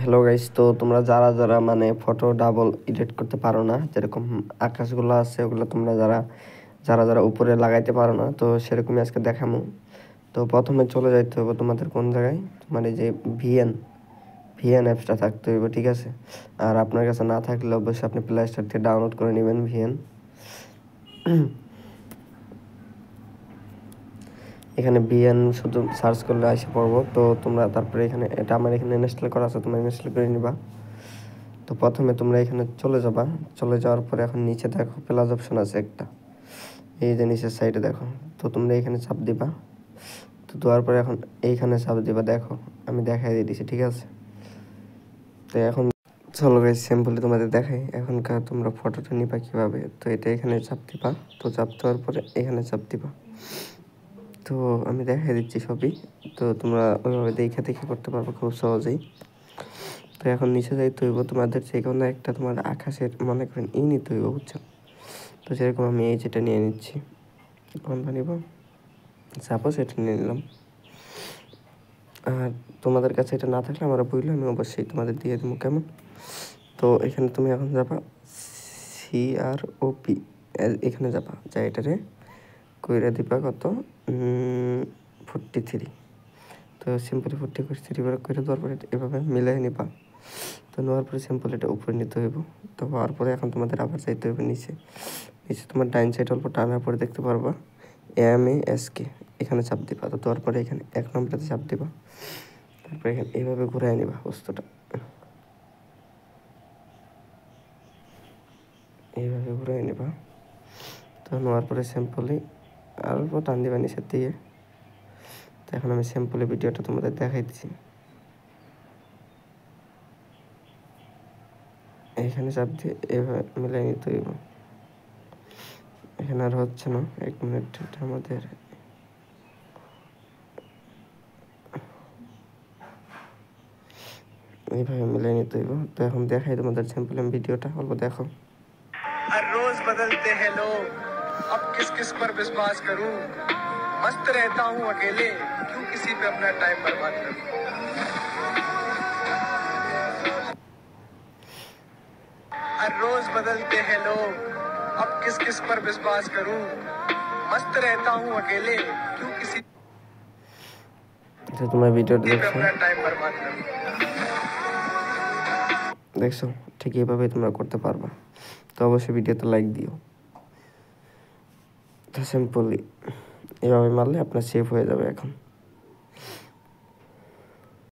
Hello guys, তো তোমরা যারা যারা মানে ফটো ডাবল এডিট করতে পারো না, যেরকম আকাশগুলো আছে ওগুলো তোমরা যারা যারা যারা উপরে লাগাইতে পারো না, তো সেরকমই আজকে দেখামো। তো প্রথমে চলে যাইতে হবে তোমাদের কোন জায়গায়, তোমার এই যে ভিএন ভিএন অ্যাপসটা থাকতে হইব, ঠিক আছে। আর আপনার কাছে না থাকলে অবশ্যই আপনি প্লে স্টোর থেকে ডাউনলোড করে নেবেন ভিএন। এখানে ভিএন শুধু সার্চ করলে এসে পড়বো। তো তোমরা তারপরে এখানে এটা আমার এখানে ইনস্টল করা আছে, তোমরা ইনস্টল করে নিবা। তো প্রথমে তোমরা এখানে চলে যাবা, চলে যাওয়ার পরে এখন নিচে দেখো প্লাস অপশন আছে একটা, এই যে নিচের সাইডে দেখো। তো তোমরা এখানে চাপ দিবা। তো দেওয়ার পরে এখন এইখানে চাপ দিবা, দেখো আমি দেখাই দিয়ে দিছি, ঠিক আছে। তো এখন চলো গাইস, সিম্পলি তোমাদের দেখাই এখনকার তোমরা ফটোটা নিবা কীভাবে। তো এটা এখানে চাপ দিবা, তো চাপ দেওয়ার পরে এখানে চাপ দিবা। তো আমি দেখাই দিচ্ছি সবই, তো তোমরা ওইভাবে দেখে দেখে করতে পারবো খুব সহজেই। তো এখন নিচে যাইতে হইব, তোমাদের যে কোনো একটা তোমার আকাশের মনে করেন নিতে হইব, বুঝছো। তো যেরকম আমি এই যেটা নিয়ে নিচ্ছি, কোনটা নিব, সাপোজ এটা নিয়ে নিলাম। আর তোমাদের কাছে এটা না থাকলে আমরা বললে আমি অবশ্যই তোমাদের দিয়ে দেবো, কেমন। তো এখানে তুমি এখন যাবা CROP, এখানে যাবা, যা এটারে কইরা দিবা কত 43। তো সিম্পলি 43 করে দেওয়ার পরে এভাবে মিলাই নিবা। তো নেওয়ার পরে সিম্পল এটা উপরে নিতে হইব। তো হওয়ার পরে এখন তোমাদের আবার যাইতে হবে নিচে। নিচে তোমার ডাইন সাইড অল্প টানার পরে দেখতে পারবা MASK, এখানে চাপ দিবা। তো দেওয়ার পরে এখানে 1 নম্বরেতে চাপ দিবা। তারপরে এখানে এইভাবে ঘুরাই নিবা বস্তুটা, এইভাবে ঘুরাই নিবা। তো নেওয়ার পরে সিম্পলি আর অল্প টান দিবা নিচের দিকে। তো এখন আমি সিম্পলি ভিডিওটা তোমাদের দেখাইতেছি। এখানে চাপ দিয়ে এভাবে মিলাই নিতে হইব। এখানে আর হচ্ছে না, 1 মিনিট এটা আমাদের এইভাবে মিলাই নিতে হইব। তো এখন দেখাই তোমাদের সিম্পল আমি ভিডিওটা অল্প দেখো। हर रोज बदलते हैं लोग, अब किस किस पर विश्वास करूं, मस्त रहता हूं अकेले, क्यों किसी पे अपना टाइम बर्बाद करूं। हर रोज बदलते हैं लोग, अब किस किस पर विश्वास करूं, मस्त रहता हूं अकेले, क्यों किसी তোমরা ভিডিওটা पे দেখছো, अपना टाइम बर्बाद करूं। দেখছো ঠিক এইভাবেই তোমরা করতে পারবা। তো অবশ্যই ভিডিওতে লাইক দিও। তো সিম্পলি এভাবে মারলে আপনার সেভ হয়ে যাবে এখন।